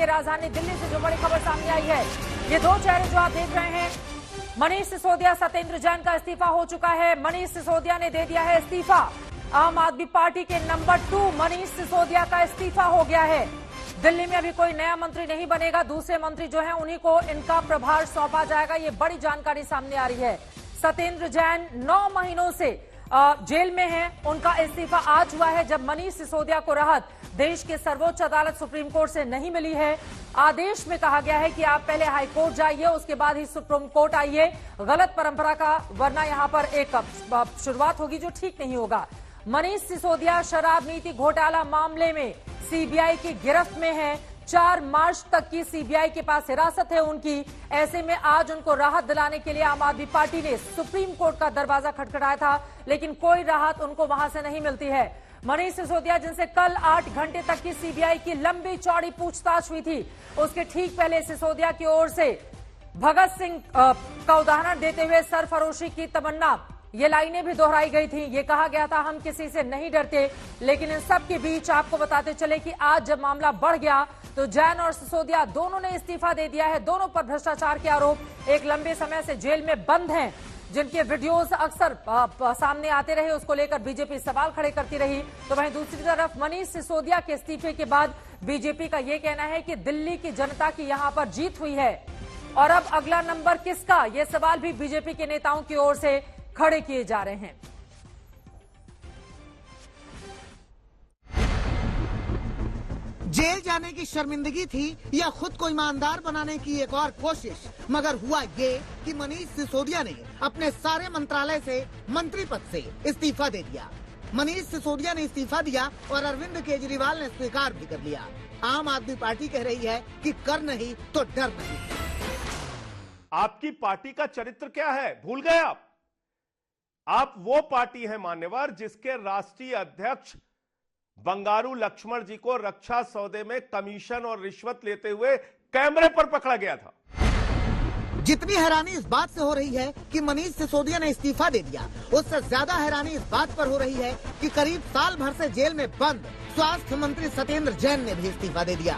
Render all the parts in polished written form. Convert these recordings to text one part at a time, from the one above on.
राजधानी दिल्ली से जो बड़ी खबर सामने आई है, ये दो चेहरे जो आप देख रहे हैं, मनीष सिसोदिया, सत्येंद्र जैन का इस्तीफा हो चुका है। मनीष सिसोदिया ने दे दिया है इस्तीफा। आम आदमी पार्टी के नंबर 2 मनीष सिसोदिया का इस्तीफा हो गया है। दिल्ली में अभी कोई नया मंत्री नहीं बनेगा, दूसरे मंत्री जो हैं उन्हीं को इनका प्रभार सौंपा जाएगा। ये बड़ी जानकारी सामने आ रही है। सत्येंद्र जैन 9 महीनों से जेल में हैं, उनका इस्तीफा आज हुआ है जब मनीष सिसोदिया को राहत देश के सर्वोच्च अदालत सुप्रीम कोर्ट से नहीं मिली है। आदेश में कहा गया है कि आप पहले हाई कोर्ट जाइए, उसके बाद ही सुप्रीम कोर्ट आइए। गलत परंपरा का, वरना यहां पर एक शुरुआत होगी जो ठीक नहीं होगा। मनीष सिसोदिया शराब नीति घोटाला मामले में सीबीआई की गिरफ्त में है। 4 मार्च तक की सीबीआई के पास हिरासत है उनकी। ऐसे में आज उनको राहत दिलाने के लिए आम आदमी पार्टी ने सुप्रीम कोर्ट का दरवाजा खटखटाया था, लेकिन कोई राहत उनको वहां से नहीं मिलती है। मनीष सिसोदिया, जिनसे कल 8 घंटे तक की सीबीआई की लंबी चौड़ी पूछताछ हुई थी, उसके ठीक पहले सिसोदिया की ओर से भगत सिंह का उदाहरण देते हुए सरफरोशी की तमन्ना, ये लाइनें भी दोहराई गई थी। ये कहा गया था हम किसी से नहीं डरते। लेकिन इन सब के बीच आपको बताते चले कि आज जब मामला बढ़ गया तो जैन और सिसोदिया दोनों ने इस्तीफा दे दिया है। दोनों पर भ्रष्टाचार के आरोप, एक लंबे समय से जेल में बंद हैं, जिनके वीडियोस अक्सर सामने आते रहे, उसको लेकर बीजेपी सवाल खड़े करती रही। तो वहीं दूसरी तरफ मनीष सिसोदिया के इस्तीफे के बाद बीजेपी का यह कहना है कि दिल्ली की जनता की यहां पर जीत हुई है और अब अगला नंबर किसका, यह सवाल भी बीजेपी के नेताओं की ओर से खड़े किए जा रहे हैं। जेल जाने की शर्मिंदगी थी या खुद को ईमानदार बनाने की एक और कोशिश, मगर हुआ ये कि मनीष सिसोदिया ने अपने सारे मंत्रालय से, मंत्री पद से इस्तीफा दे दिया। मनीष सिसोदिया ने इस्तीफा दिया और अरविंद केजरीवाल ने स्वीकार भी कर लिया। आम आदमी पार्टी कह रही है कि कर नहीं तो डर नहीं। आपकी पार्टी का चरित्र क्या है, भूल गए आप वो पार्टी है मान्यवर जिसके राष्ट्रीय अध्यक्ष बंगारू लक्ष्मण जी को रक्षा सौदे में कमीशन और रिश्वत लेते हुए कैमरे पर पकड़ा गया था। जितनी हैरानी इस बात से हो रही है कि मनीष सिसोदिया ने इस्तीफा दे दिया, उससे ज्यादा हैरानी इस बात पर हो रही है कि करीब साल भर से जेल में बंद स्वास्थ्य मंत्री सत्येंद्र जैन ने भी इस्तीफा दे दिया।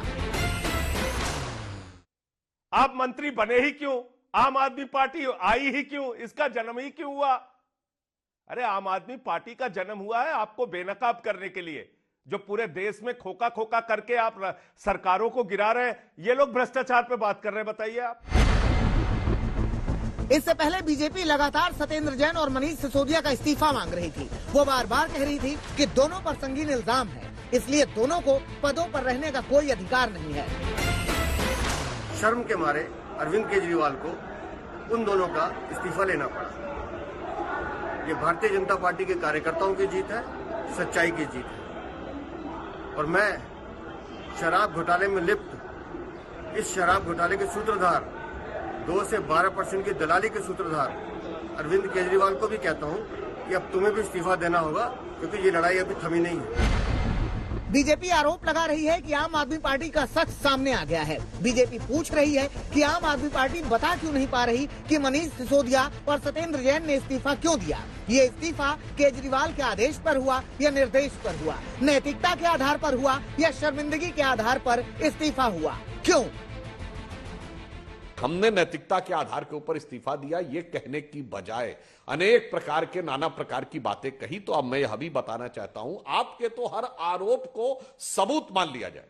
आप मंत्री बने ही क्यों? आम आदमी पार्टी आई ही क्यों? इसका जन्म ही क्यों हुआ? अरे आम आदमी पार्टी का जन्म हुआ है आपको बेनकाब करने के लिए। जो पूरे देश में खोखा खोखा करके आप सरकारों को गिरा रहे हैं, ये लोग भ्रष्टाचार पे बात कर रहे हैं, बताइए आप। इससे पहले बीजेपी लगातार सत्येंद्र जैन और मनीष सिसोदिया का इस्तीफा मांग रही थी। वो बार बार कह रही थी कि दोनों पर संगीन इल्जाम है, इसलिए दोनों को पदों पर रहने का कोई अधिकार नहीं है। शर्म के मारे अरविंद केजरीवाल को उन दोनों का इस्तीफा लेना पड़ा। ये भारतीय जनता पार्टी के कार्यकर्ताओं की जीत है, सच्चाई की जीत है। और मैं शराब घोटाले में लिप्त इस शराब घोटाले के सूत्रधार, 2 से 12% की दलाली के सूत्रधार अरविंद केजरीवाल को भी कहता हूं कि अब तुम्हें भी इस्तीफा देना होगा, क्योंकि ये लड़ाई अभी थमी नहीं है। बीजेपी आरोप लगा रही है कि आम आदमी पार्टी का सच सामने आ गया है। बीजेपी पूछ रही है कि आम आदमी पार्टी बता क्यों नहीं पा रही कि मनीष सिसोदिया और सत्येंद्र जैन ने इस्तीफा क्यों दिया। ये इस्तीफा केजरीवाल के आदेश पर हुआ या निर्देश पर हुआ, नैतिकता के आधार पर हुआ या शर्मिंदगी के आधार पर इस्तीफा हुआ, क्यों? हमने नैतिकता के आधार के ऊपर इस्तीफा दिया, ये कहने की बजाय अनेक प्रकार के नाना प्रकार की बातें कही। तो अब मैं यह भी बताना चाहता हूं, आपके तो हर आरोप को सबूत मान लिया जाए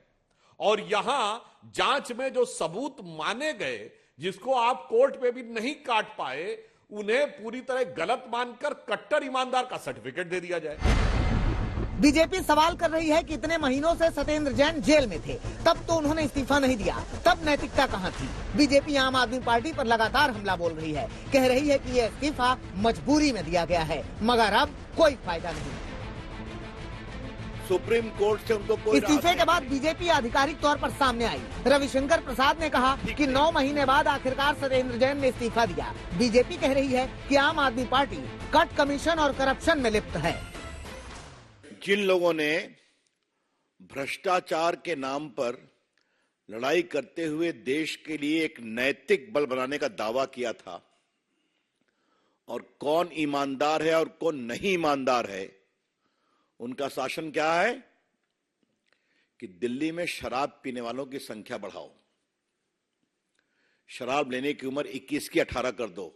और यहां जांच में जो सबूत माने गए, जिसको आप कोर्ट में भी नहीं काट पाए, उन्हें पूरी तरह गलत मानकर कट्टर ईमानदार का सर्टिफिकेट दे दिया जाए। बीजेपी सवाल कर रही है कि इतने महीनों से सत्येंद्र जैन जेल में थे, तब तो उन्होंने इस्तीफा नहीं दिया, तब नैतिकता कहां थी? बीजेपी आम आदमी पार्टी पर लगातार हमला बोल रही है, कह रही है कि यह इस्तीफा मजबूरी में दिया गया है, मगर अब कोई फायदा नहीं। सुप्रीम कोर्ट से उनको कोई इस्तीफे के बाद बीजेपी आधिकारिक तौर पर सामने आई। रविशंकर प्रसाद ने कहा कि 9 महीने बाद आखिरकार सत्येंद्र जैन ने इस्तीफा दिया। बीजेपी कह रही है कि आम आदमी पार्टी कट कमीशन और करप्शन में लिप्त है। जिन लोगों ने भ्रष्टाचार के नाम पर लड़ाई करते हुए देश के लिए एक नैतिक बल बनाने का दावा किया था, और कौन ईमानदार है और कौन नहीं ईमानदार है, उनका शासन क्या है कि दिल्ली में शराब पीने वालों की संख्या बढ़ाओ, शराब लेने की उम्र 21 की 18 कर दो,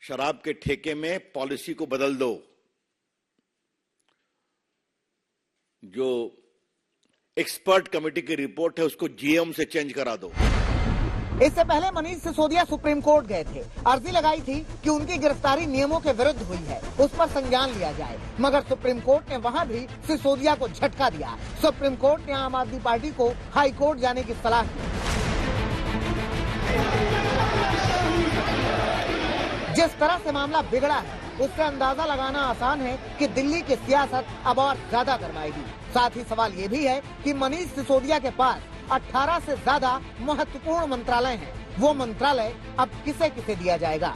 शराब के ठेके में पॉलिसी को बदल दो, जो एक्सपर्ट कमेटी की रिपोर्ट है उसको जीएम से चेंज करा दो। इससे पहले मनीष सिसोदिया सुप्रीम कोर्ट गए थे, अर्जी लगाई थी कि उनकी गिरफ्तारी नियमों के विरुद्ध हुई है, उस पर संज्ञान लिया जाए, मगर सुप्रीम कोर्ट ने वहां भी सिसोदिया को झटका दिया। सुप्रीम कोर्ट ने आम आदमी पार्टी को हाई कोर्ट जाने की सलाह दी। जिस तरह से मामला बिगड़ा है उससे अंदाजा लगाना आसान है कि दिल्ली की सियासत अब और ज्यादा गरमाएगी। साथ ही सवाल ये भी है कि मनीष सिसोदिया के पास 18 से ज्यादा महत्वपूर्ण मंत्रालय हैं। वो मंत्रालय अब किसे किसे दिया जाएगा?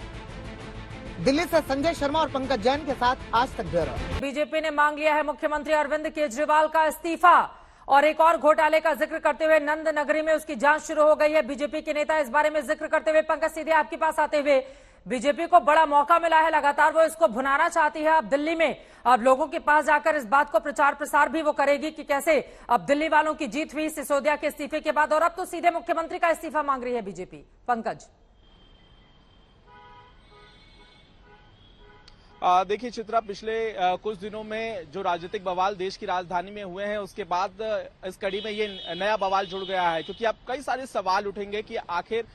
दिल्ली से संजय शर्मा और पंकज जैन के साथ आज तक ब्यूरो। बीजेपी ने मांग लिया है मुख्यमंत्री अरविंद केजरीवाल का इस्तीफा और एक और घोटाले का जिक्र करते हुए नंद नगरी में उसकी जांच शुरू हो गई है। बीजेपी के नेता इस बारे में जिक्र करते हुए, पंकज सीधे आपके पास आते हुए, बीजेपी को बड़ा मौका मिला है, लगातार वो इसको भुनाना चाहती है। अब दिल्ली में अब लोगों के पास जाकर इस बात को प्रचार प्रसार भी वो करेगी कि कैसे अब दिल्ली वालों की जीत हुई सिसोदिया के इस्तीफे के बाद, और अब तो सीधे मुख्यमंत्री का इस्तीफा मांग रही है बीजेपी। पंकज, देखिए चित्रा, पिछले कुछ दिनों में जो राजनीतिक बवाल देश की राजधानी में हुए हैं उसके बाद इस कड़ी में ये नया बवाल जुड़ गया है, क्योंकि अब कई सारे सवाल उठेंगे कि आखिर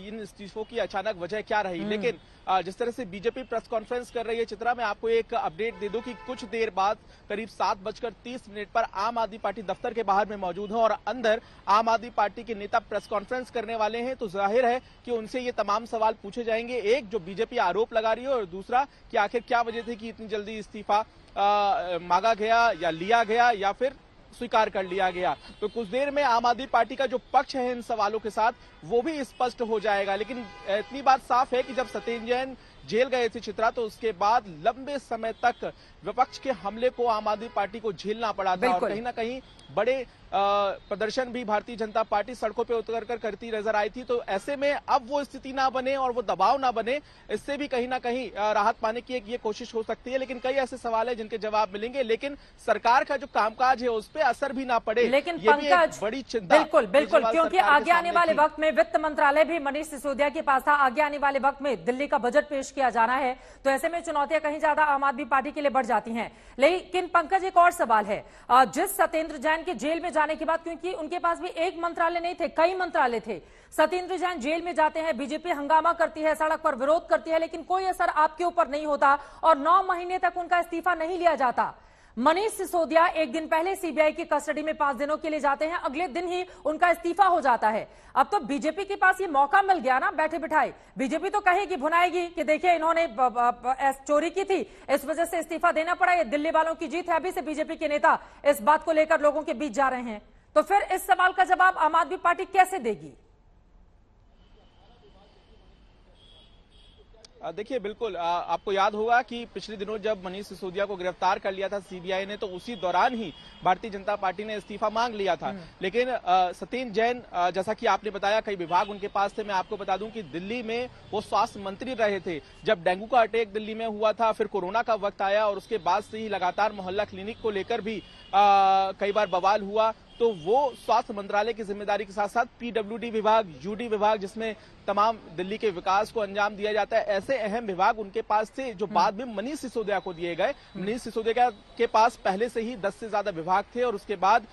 इन इस्तीफों की अचानक वजह क्या रही। लेकिन जिस तरह से बीजेपी प्रेस कॉन्फ्रेंस कर रही है चित्रा, मैं आपको एक अपडेट दे दूं कि कुछ देर बाद करीब 7:30 पर आम आदमी पार्टी दफ्तर के बाहर में मौजूद है और अंदर आम आदमी पार्टी के नेता प्रेस कॉन्फ्रेंस करने वाले हैं। तो जाहिर है कि उनसे ये तमाम सवाल पूछे जाएंगे, एक जो बीजेपी आरोप लगा रही है और दूसरा कि आखिर क्या वजह थी कि इतनी जल्दी इस्तीफा मांगा गया या लिया गया या फिर स्वीकार कर लिया गया। तो कुछ देर में आम आदमी पार्टी का जो पक्ष है इन सवालों के साथ वो भी स्पष्ट हो जाएगा। लेकिन इतनी बात साफ है कि जब सत्येंद्र जैन जेल गए थे चित्रा, तो उसके बाद लंबे समय तक विपक्ष के हमले को आम आदमी पार्टी को झेलना पड़ा था और कहीं ना कहीं बड़े प्रदर्शन भी भारतीय जनता पार्टी सड़कों पे उतर कर करती नजर आई थी। तो ऐसे में अब वो स्थिति ना बने और वो दबाव ना बने, इससे भी कहीं ना कहीं राहत पाने की एक ये कोशिश हो सकती है। लेकिन कई ऐसे सवाल है जिनके जवाब मिलेंगे, लेकिन सरकार का जो कामकाज है उस पर असर भी ना पड़े, लेकिन ये भी एक बड़ी चिंता। बिल्कुल बिल्कुल, क्योंकि आगे आने वाले वक्त में वित्त मंत्रालय भी मनीष सिसोदिया के पास था, आगे आने वाले वक्त में दिल्ली का बजट पेश किया जाना है, तो ऐसे में चुनौतियां कहीं ज्यादा आम आदमी पार्टी के लिए बढ़ जाती हैं। लेकिन पंकज, एक और सवाल है, जिस सत्येंद्र जैन के जेल में जाने के बाद, क्योंकि उनके पास भी एक मंत्रालय नहीं थे, कई मंत्रालय थे, सत्येंद्र जैन जेल में जाते हैं, बीजेपी हंगामा करती है, सड़क पर विरोध करती है, लेकिन कोई असर आपके ऊपर नहीं होता और 9 महीने तक उनका इस्तीफा नहीं लिया जाता। मनीष सिसोदिया एक दिन पहले सीबीआई की कस्टडी में 5 दिनों के लिए जाते हैं, अगले दिन ही उनका इस्तीफा हो जाता है। अब तो बीजेपी के पास ये मौका मिल गया ना, बैठे बिठाए बीजेपी तो कहेगी, भुनाएगी कि देखिए इन्होंने चोरी की थी, इस वजह से इस्तीफा देना पड़ा, ये दिल्ली वालों की जीत है। अभी से बीजेपी के नेता इस बात को लेकर लोगों के बीच जा रहे हैं, तो फिर इस सवाल का जवाब आम आदमी पार्टी कैसे देगी? देखिए बिल्कुल, आपको याद होगा कि पिछले दिनों जब मनीष सिसोदिया को गिरफ्तार कर लिया था सीबीआई ने, तो उसी दौरान ही भारतीय जनता पार्टी ने इस्तीफा मांग लिया था। लेकिन सत्येंद्र जैन, जैसा कि आपने बताया, कई विभाग उनके पास थे। मैं आपको बता दूं कि दिल्ली में वो स्वास्थ्य मंत्री रहे थे जब डेंगू का अटैक दिल्ली में हुआ था, फिर कोरोना का वक्त आया और उसके बाद से ही लगातार मोहल्ला क्लिनिक को लेकर भी कई बार बवाल हुआ। तो वो स्वास्थ्य मंत्रालय की जिम्मेदारी के साथ साथ पीडब्ल्यूडी विभाग, यूडी विभाग, जिसमें तमाम दिल्ली के विकास को अंजाम दिया जाता है, ऐसे अहम विभाग उनके पास थे जो बाद में मनीष सिसोदिया को दिए गए। मनीष सिसोदिया के पास पहले से ही 10 से ज्यादा विभाग थे और उसके बाद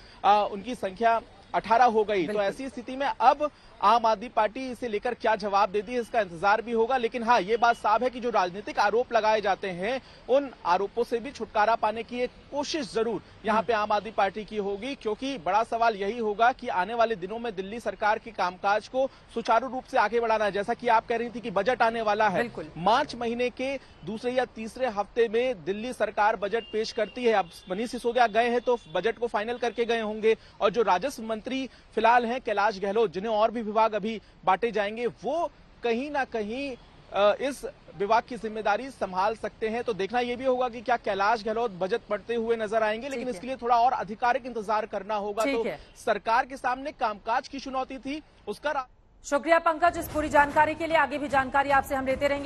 उनकी संख्या 18 हो गई। तो ऐसी स्थिति में अब आम आदमी पार्टी इसे लेकर क्या जवाब देती है, इसका इंतजार भी होगा। लेकिन हाँ, ये बात साफ है कि जो राजनीतिक आरोप लगाए जाते हैं उन आरोपों से भी छुटकारा पाने की एक कोशिश जरूर यहाँ पे आम आदमी पार्टी की होगी, क्योंकि बड़ा सवाल यही होगा कि आने वाले दिनों में दिल्ली सरकार के कामकाज को सुचारू रूप से आगे बढ़ाना है। जैसा कि आप कह रही थी कि बजट आने वाला है, मार्च महीने के दूसरे या तीसरे हफ्ते में दिल्ली सरकार बजट पेश करती है। अब मनीष सिसोदिया गए हैं तो बजट को फाइनल करके गए होंगे, और जो राजस्व मंत्री फिलहाल हैं कैलाश गहलोत, जिन्हें और भी विभाग अभी बांटे जाएंगे, वो कहीं ना कहीं इस विभाग की जिम्मेदारी संभाल सकते हैं। तो देखना यह भी होगा कि क्या कैलाश गहलोत बजट पढ़ते हुए नजर आएंगे, लेकिन इसके लिए थोड़ा और आधिकारिक इंतजार करना होगा। तो सरकार के सामने कामकाज की चुनौती थी, उसका। शुक्रिया पंकज इस पूरी जानकारी के लिए, आगे भी जानकारी आपसे हम लेते रहेंगे।